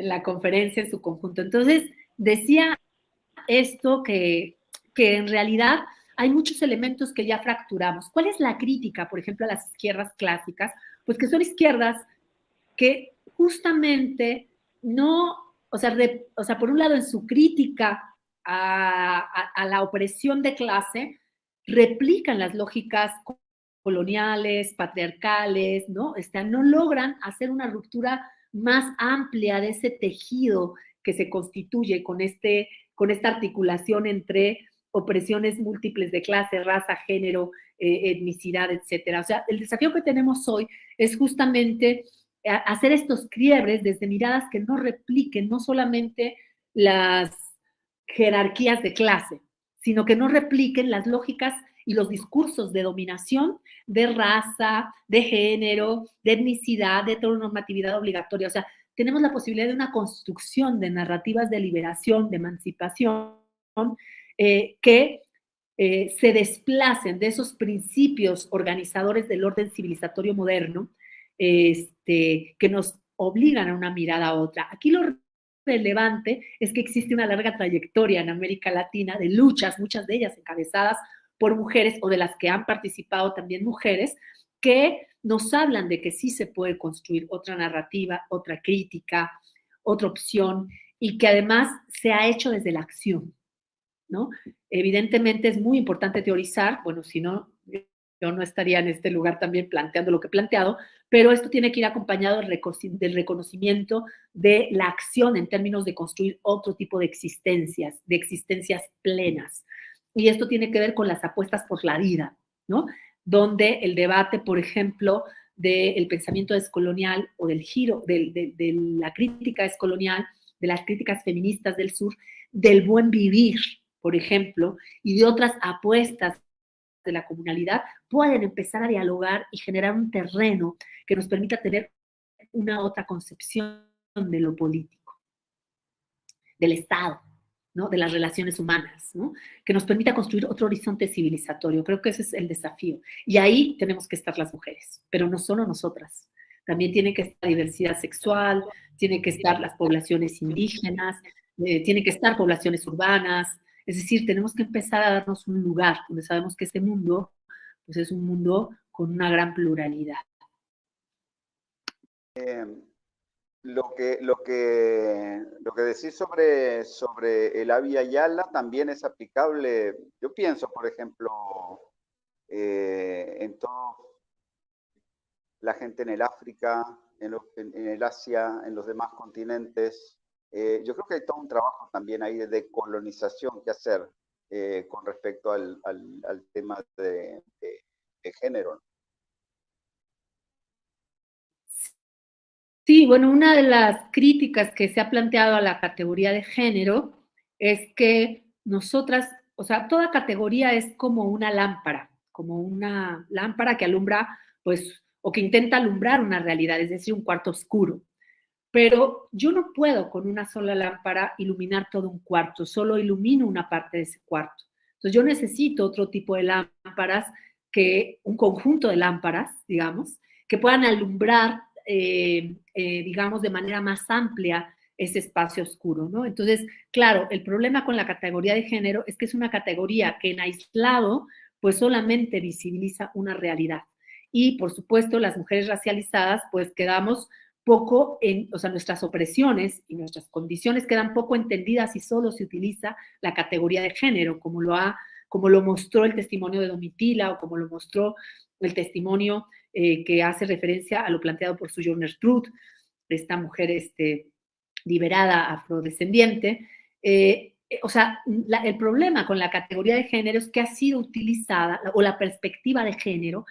la conferencia en su conjunto. Entonces, decía esto que en realidad hay muchos elementos que ya fracturamos. ¿Cuál es la crítica, por ejemplo, a las izquierdas clásicas? Pues que son izquierdas que justamente no, o sea, por un lado en su crítica a la opresión de clase, replican las lógicas coloniales, patriarcales, ¿no? No logran hacer una ruptura más amplia de ese tejido que se constituye con esta articulación entre opresiones múltiples de clase, raza, género, etnicidad, etcétera. O sea, el desafío que tenemos hoy es justamente hacer estos quiebres desde miradas que no repliquen no solamente las jerarquías de clase, sino que no repliquen las lógicas y los discursos de dominación de raza, de género, de etnicidad, de heteronormatividad obligatoria. O sea, tenemos la posibilidad de una construcción de narrativas de liberación, de emancipación, que se desplacen de esos principios organizadores del orden civilizatorio moderno, que nos obligan a una mirada a otra. Aquí lo relevante es que existe una larga trayectoria en América Latina de luchas, muchas de ellas encabezadas por mujeres o de las que han participado también mujeres, que nos hablan de que sí se puede construir otra narrativa, otra crítica, otra opción, y que además se ha hecho desde la acción, ¿no? Evidentemente es muy importante teorizar, bueno, si no, yo no estaría en este lugar también planteando lo que he planteado, pero esto tiene que ir acompañado del reconocimiento de la acción en términos de construir otro tipo de existencias plenas. Y esto tiene que ver con las apuestas por la vida, ¿no? Donde el debate, por ejemplo, del pensamiento descolonial o del giro, de la crítica descolonial, de las críticas feministas del sur, del buen vivir, por ejemplo, y de otras apuestas de la comunalidad, pueden empezar a dialogar y generar un terreno que nos permita tener una otra concepción de lo político, del Estado, ¿no? De las relaciones humanas, ¿no? Que nos permita construir otro horizonte civilizatorio. Creo que ese es el desafío. Y ahí tenemos que estar las mujeres, pero no solo nosotras. También tiene que estar la diversidad sexual, tiene que estar las poblaciones indígenas, tiene que estar poblaciones urbanas. Es decir, tenemos que empezar a darnos un lugar donde sabemos que este mundo pues es un mundo con una gran pluralidad. Lo que decís sobre el Abya Yala también es aplicable, yo pienso, por ejemplo, en toda la gente en el África, en el Asia, en los demás continentes. Yo creo que hay todo un trabajo también ahí de decolonización que hacer con respecto al tema de género. Sí, bueno, una de las críticas que se ha planteado a la categoría de género es que nosotras, o sea, toda categoría es como una lámpara que alumbra, pues, o que intenta alumbrar una realidad, es decir, un cuarto oscuro. Pero yo no puedo con una sola lámpara iluminar todo un cuarto, solo ilumino una parte de ese cuarto. Entonces yo necesito otro tipo de lámparas, un conjunto de lámparas, digamos, que puedan alumbrar, digamos, de manera más amplia ese espacio oscuro, ¿no? Entonces, claro, el problema con la categoría de género es que es una categoría que en aislado, pues solamente visibiliza una realidad. Y, por supuesto, las mujeres racializadas, pues quedamos poco o sea, nuestras opresiones y nuestras condiciones quedan poco entendidas y solo se utiliza la categoría de género, como lo mostró el testimonio de Domitila o como lo mostró el testimonio que hace referencia a lo planteado por Sojourner Truth, esta mujer liberada afrodescendiente. O sea, el problema con la categoría de género es que ha sido utilizada, o la perspectiva de género,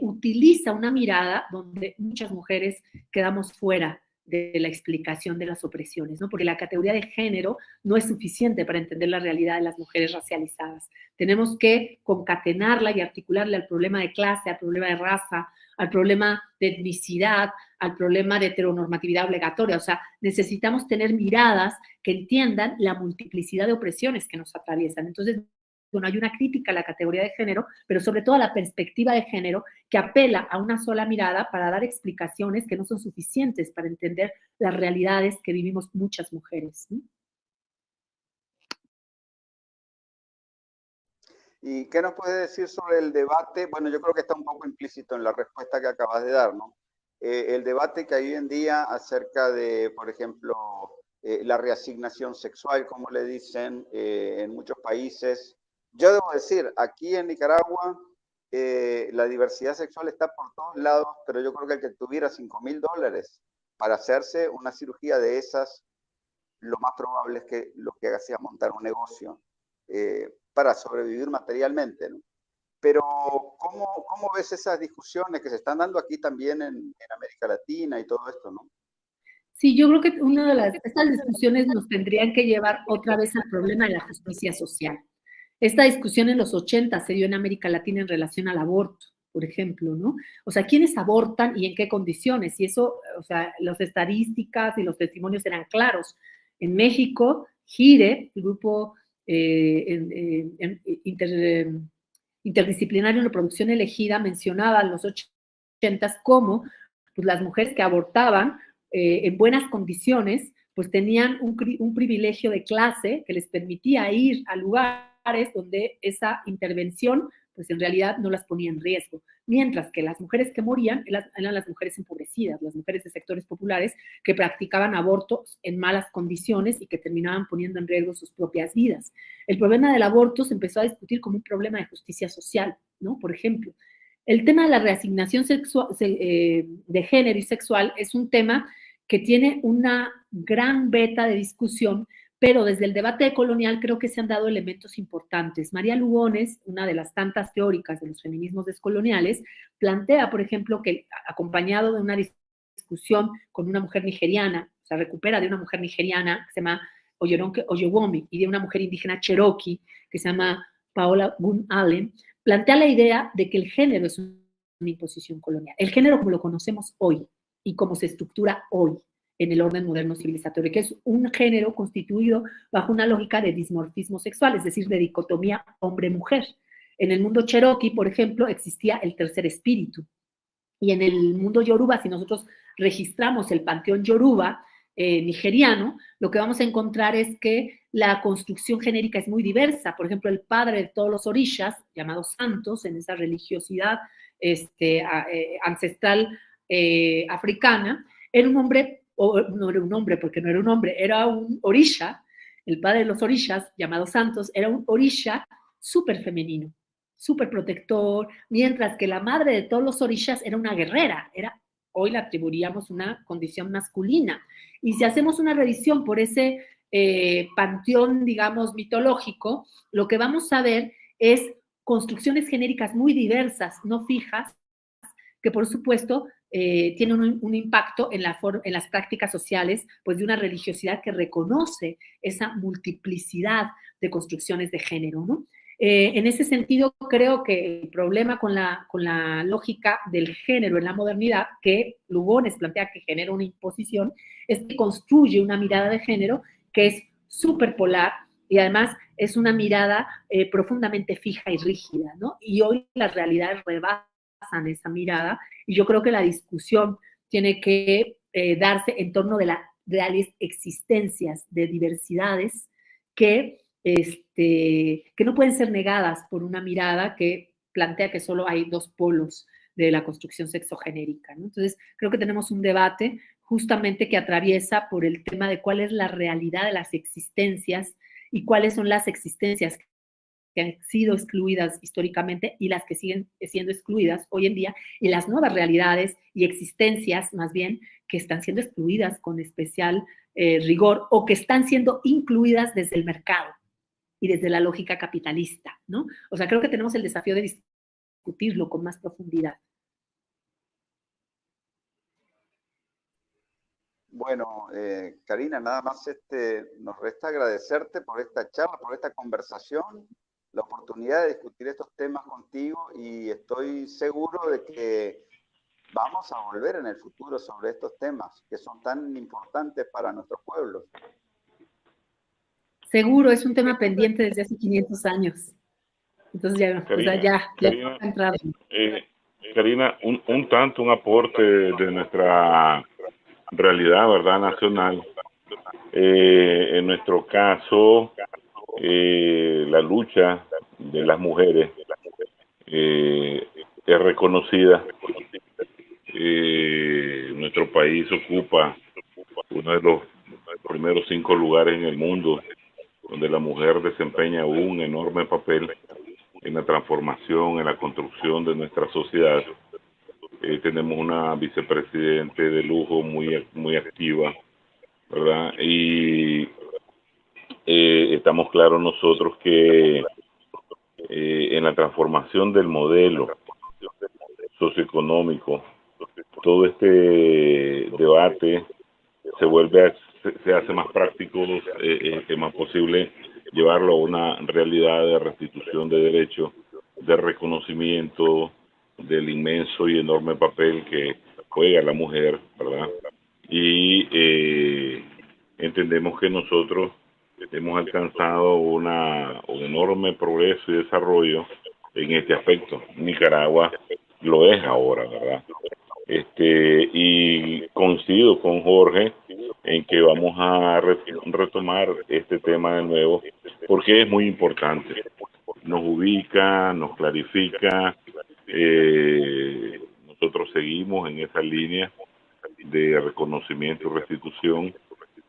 utiliza una mirada donde muchas mujeres quedamos fuera de la explicación de las opresiones, ¿no? Porque la categoría de género no es suficiente para entender la realidad de las mujeres racializadas. Tenemos que concatenarla y articularle al problema de clase, al problema de raza, al problema de etnicidad, al problema de heteronormatividad obligatoria. O sea, necesitamos tener miradas que entiendan la multiplicidad de opresiones que nos atraviesan. Entonces, bueno, hay una crítica a la categoría de género, pero sobre todo a la perspectiva de género que apela a una sola mirada para dar explicaciones que no son suficientes para entender las realidades que vivimos muchas mujeres, ¿no? ¿Y qué nos puede decir sobre el debate? Bueno, yo creo que está un poco implícito en la respuesta que acabas de dar, ¿no? El debate que hay hoy en día acerca de, por ejemplo, la reasignación sexual, como le dicen en muchos países. Yo debo decir, aquí en Nicaragua, la diversidad sexual está por todos lados, pero yo creo que el que tuviera $5,000 para hacerse una cirugía de esas, lo más probable es que lo que haga sea montar un negocio para sobrevivir materialmente, ¿no? Pero, ¿cómo ves esas discusiones que se están dando aquí también en América Latina y todo esto, ¿no? Sí, yo creo que estas discusiones nos tendrían que llevar otra vez al problema de la justicia social. Esta discusión en los 80 se dio en América Latina en relación al aborto, por ejemplo, ¿no? O sea, ¿quiénes abortan y en qué condiciones? Y eso, o sea, las estadísticas y los testimonios eran claros. En México, GIRE, el grupo interdisciplinario en reproducción elegida, mencionaba en los 80 cómo pues, las mujeres que abortaban en buenas condiciones, pues tenían un privilegio de clase que les permitía ir a lugares donde esa intervención, pues en realidad no las ponía en riesgo. Mientras que las mujeres que morían eran las mujeres empobrecidas, las mujeres de sectores populares que practicaban abortos en malas condiciones y que terminaban poniendo en riesgo sus propias vidas. El problema del aborto se empezó a discutir como un problema de justicia social, ¿no? Por ejemplo, el tema de la reasignación de género y sexual es un tema que tiene una gran beta de discusión, pero desde el debate colonial creo que se han dado elementos importantes. María Lugones, una de las tantas teóricas de los feminismos descoloniales, plantea, por ejemplo, que acompañado de una discusión con una mujer nigeriana, o sea, recupera de una mujer nigeriana que se llama Oyeronke Oyewomi y de una mujer indígena cherokee que se llama Paola Gunn Allen, plantea la idea de que el género es una imposición colonial. El género como lo conocemos hoy y como se estructura hoy en el orden moderno civilizatorio, que es un género constituido bajo una lógica de dimorfismo sexual, es decir, de dicotomía hombre-mujer. En el mundo cherokee, por ejemplo, existía el tercer espíritu. Y en el mundo yoruba, si nosotros registramos el panteón yoruba nigeriano, lo que vamos a encontrar es que la construcción genérica es muy diversa. Por ejemplo, el padre de todos los orishas, llamado Santos, en esa religiosidad ancestral africana, era un hombre, o no era un hombre, porque no era un hombre, era un orisha, el padre de los orishas, llamado Santos, era un orisha súper femenino, súper protector, mientras que la madre de todos los orishas era una guerrera, hoy le atribuiríamos una condición masculina. Y si hacemos una revisión por ese panteón, digamos, mitológico, lo que vamos a ver es construcciones genéricas muy diversas, no fijas, que por supuesto tienen un impacto en las prácticas sociales, pues de una religiosidad que reconoce esa multiplicidad de construcciones de género, ¿no? En ese sentido, creo que el problema con la lógica del género en la modernidad, que Lugones plantea que genera una imposición, es que construye una mirada de género que es súper polar y además es una mirada profundamente fija y rígida, ¿no? Y hoy las realidades rebasan esa mirada y yo creo que la discusión tiene que darse en torno de las reales existencias de diversidades que no pueden ser negadas por una mirada que plantea que solo hay dos polos de la construcción sexogenérica, ¿no? Entonces, creo que tenemos un debate justamente que atraviesa por el tema de cuál es la realidad de las existencias y cuáles son las existencias que han sido excluidas históricamente y las que siguen siendo excluidas hoy en día, y las nuevas realidades y existencias, más bien, que están siendo excluidas con especial rigor o que están siendo incluidas desde el mercado y desde la lógica capitalista, ¿no? O sea, creo que tenemos el desafío de discutirlo con más profundidad. Bueno, Karina, nada más nos resta agradecerte por esta charla, por esta conversación, la oportunidad de discutir estos temas contigo y estoy seguro de que vamos a volver en el futuro sobre estos temas que son tan importantes para nuestros pueblos. Seguro, es un tema pendiente desde hace 500 años. Entonces ya, Karina, o sea, ya Karina, entrado. Karina, un tanto un aporte de nuestra realidad, ¿verdad?, nacional. En nuestro caso, la lucha de las mujeres es reconocida. Nuestro país ocupa uno de los primeros 5 lugares en el mundo donde la mujer desempeña un enorme papel en la transformación, en la construcción de nuestra sociedad. Tenemos una vicepresidente de lujo muy activa, ¿verdad? Y estamos claros nosotros que en la transformación del modelo socioeconómico, todo este debate se hace más práctico, es más posible llevarlo a una realidad de restitución de derechos, de reconocimiento del inmenso y enorme papel que juega la mujer, ¿verdad? Y entendemos que nosotros hemos alcanzado un enorme progreso y desarrollo en este aspecto. Nicaragua lo es ahora, ¿verdad? Y coincido con Jorge en que vamos a retomar este tema de nuevo porque es muy importante. Nos ubica, nos clarifica. Nosotros seguimos en esa línea de reconocimiento y restitución,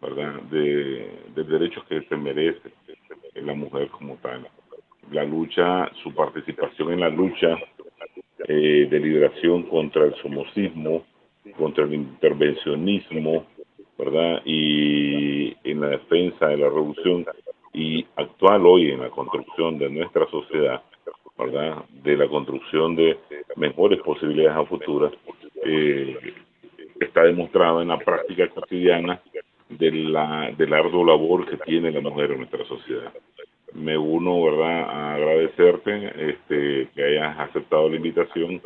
¿verdad?, de derechos que se merece la mujer como tal. La lucha, su participación en la lucha de liberación contra el somocismo, contra el intervencionismo, ¿verdad?, y en la defensa de la revolución y actual hoy en la construcción de nuestra sociedad, ¿verdad?, de la construcción de mejores posibilidades a futuras, está demostrado en la práctica cotidiana del arduo labor que tiene la mujer en nuestra sociedad. Me uno, ¿verdad?, a agradecerte que hayas aceptado la invitación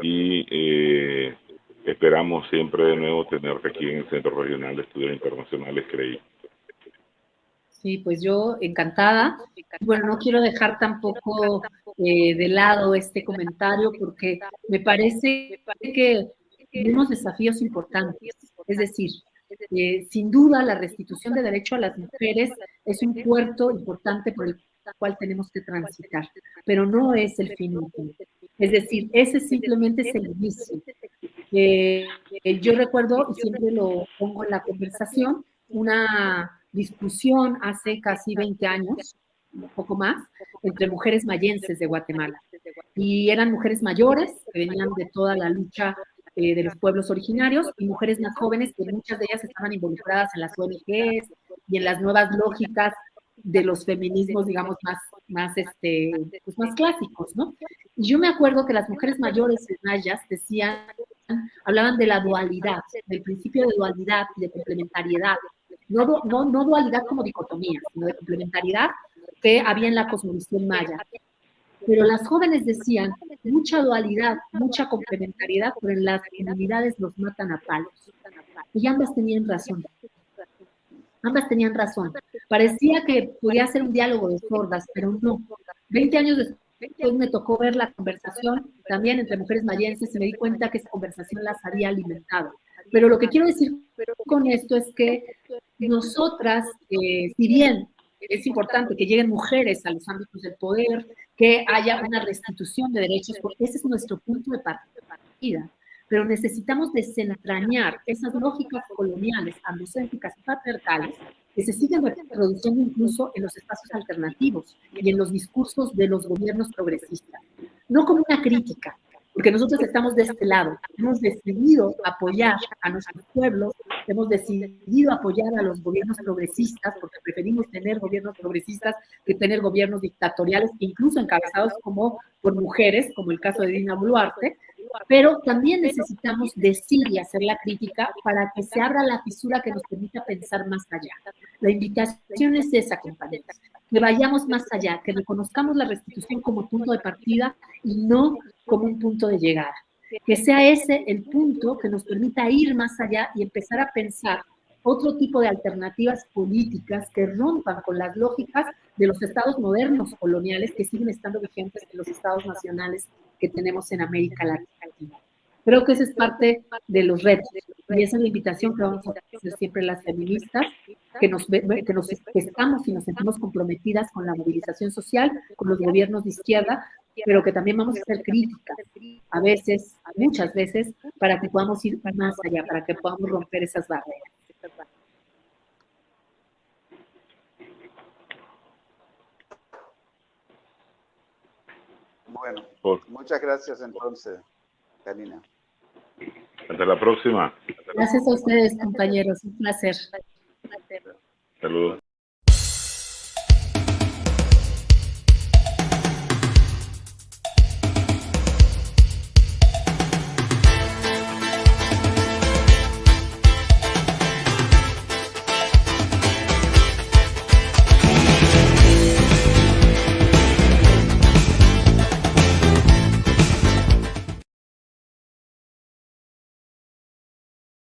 y esperamos siempre de nuevo tenerte aquí en el Centro Regional de Estudios Internacionales CREI. Sí, pues yo encantada. Bueno, no quiero dejar tampoco de lado este comentario porque me parece que tenemos desafíos importantes. Es decir, sin duda la restitución de derecho a las mujeres es un puerto importante por el cual tenemos que transitar, pero no es el fin último. Es decir, ese simplemente es el inicio. Yo recuerdo, y siempre lo pongo en la conversación, una discusión hace casi 20 años, un poco más, entre mujeres mayenses de Guatemala. Y eran mujeres mayores que venían de toda la lucha de los pueblos originarios y mujeres más jóvenes que muchas de ellas estaban involucradas en las ONGs y en las nuevas lógicas de los feminismos, digamos, pues más clásicos, ¿no? Y yo me acuerdo que las mujeres mayores mayas hablaban de la dualidad, del principio de dualidad y de complementariedad. No dualidad como dicotomía, sino de complementariedad que había en la cosmovisión maya. Pero las jóvenes decían, mucha dualidad, mucha complementariedad, pero en las comunidades los matan a palos. Y ambas tenían razón. Ambas tenían razón. Parecía que podía ser un diálogo de sordas, pero no. 20 años después me tocó ver la conversación también entre mujeres mayenses y me di cuenta que esa conversación las había alimentado. Pero lo que quiero decir con esto es que nosotras, si bien es importante que lleguen mujeres a los ámbitos del poder, que haya una restitución de derechos, porque ese es nuestro punto de partida. Pero necesitamos desentrañar esas lógicas coloniales, androcéntricas y patriarcales que se siguen reproduciendo incluso en los espacios alternativos y en los discursos de los gobiernos progresistas. No como una crítica, porque nosotros estamos de este lado. Hemos decidido apoyar a nuestros pueblos, hemos decidido apoyar a los gobiernos progresistas, porque preferimos tener gobiernos progresistas que tener gobiernos dictatoriales, incluso encabezados por mujeres, como el caso de Dina Boluarte, pero también necesitamos decir y hacer la crítica para que se abra la fisura que nos permita pensar más allá. La invitación es esa, compañeros, que vayamos más allá, que reconozcamos la restitución como punto de partida y no como un punto de llegada. Que sea ese el punto que nos permita ir más allá y empezar a pensar otro tipo de alternativas políticas que rompan con las lógicas de los estados modernos coloniales que siguen estando vigentes en los estados nacionales que tenemos en América Latina. Creo que esa es parte de los retos y esa es la invitación que vamos a hacer siempre las feministas, que estamos y nos sentimos comprometidas con la movilización social, con los gobiernos de izquierda, pero que también vamos a ser críticas, a veces, muchas veces, para que podamos ir más allá, para que podamos romper esas barreras. Bueno, muchas gracias entonces, Karina. Hasta la próxima. Gracias a ustedes, compañeros, un placer. Saludos.